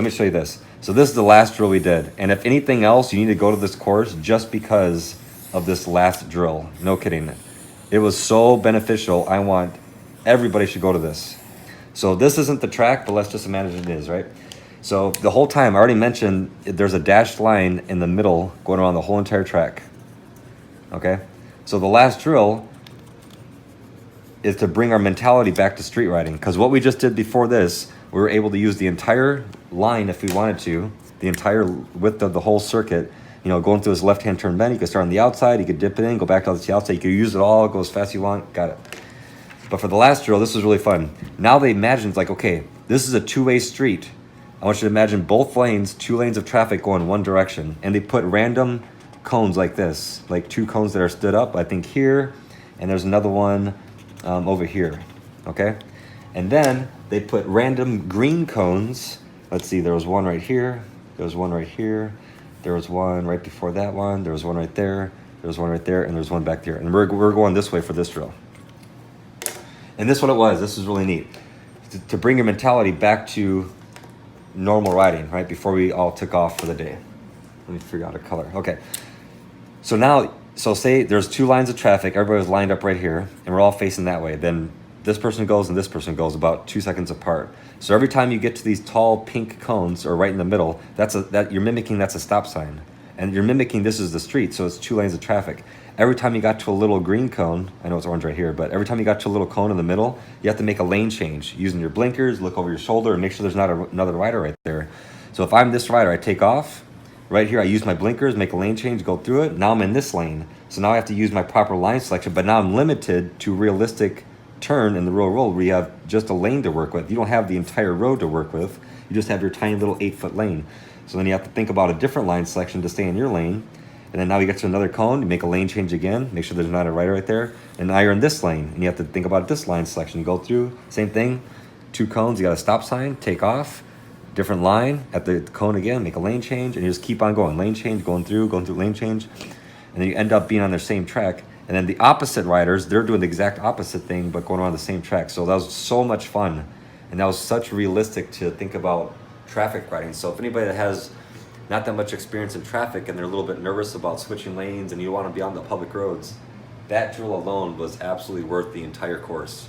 me show you this. So this is the last drill we did. And if anything else, you need to go to this course just because of this last drill. No kidding. It was so beneficial. I want everybody should go to this. So this isn't the track, but let's just imagine it is, right? So the whole time, I already mentioned there's a dashed line in the middle going around the whole entire track. Okay? So the last drill is to bring our mentality back to street riding. Because what we just did before this, we were able to use the entire line if we wanted to, the entire width of the whole circuit, you know, going through this left-hand turn bend. You could start on the outside, you could dip it in, go back to the outside. You could use it all, go as fast as you want, got it. But for the last drill, this was really fun. Now they imagine, it's like, okay, this is a two-way street. I want you to imagine both lanes, 2 lanes of traffic going one direction. And they put random cones like this, like 2 cones that are stood up, I think here, and there's another one over here, okay? And then they put random green cones. Let's see, there was one right here, there was one right here, there was one right before that one, there was one right there, there was one right there, and there's one back there. And we're going this way for this drill. And this is what it was. This is really neat. To bring your mentality back to normal riding, right? Before we all took off for the day. Let me figure out a color. Okay. So now, so say there's 2 lines of traffic. Everybody's lined up right here, and we're all facing that way. Then this person goes and this person goes about 2 seconds apart. So every time you get to these tall pink cones, or right in the middle, you're mimicking that's a stop sign. And you're mimicking this is the street, so it's 2 lanes of traffic. Every time you got to a little green cone, I know it's orange right here, but every time you got to a little cone in the middle, you have to make a lane change using your blinkers, look over your shoulder, and make sure there's not another rider right there. So if I'm this rider, I take off. Right here, I use my blinkers, make a lane change, go through it. Now I'm in this lane. So now I have to use my proper line selection, but now I'm limited to realistic turn in the real world where you have just a lane to work with. You don't have the entire road to work with. You just have your tiny little 8-foot lane. So then you have to think about a different line selection to stay in your lane. And then now you get to another cone, you make a lane change again, make sure there's not a rider right there. And now you're in this lane, and you have to think about this line selection. You go through, same thing, 2 cones, you got a stop sign, take off, different line, at the cone again, make a lane change, and you just keep on going. Lane change, going through lane change. And then you end up being on their same track. And then the opposite riders, they're doing the exact opposite thing, but going on the same track. So that was so much fun. And that was such realistic to think about traffic riding. So if anybody that has not that much experience in traffic and they're a little bit nervous about switching lanes and you want to be on the public roads, that drill alone was absolutely worth the entire course.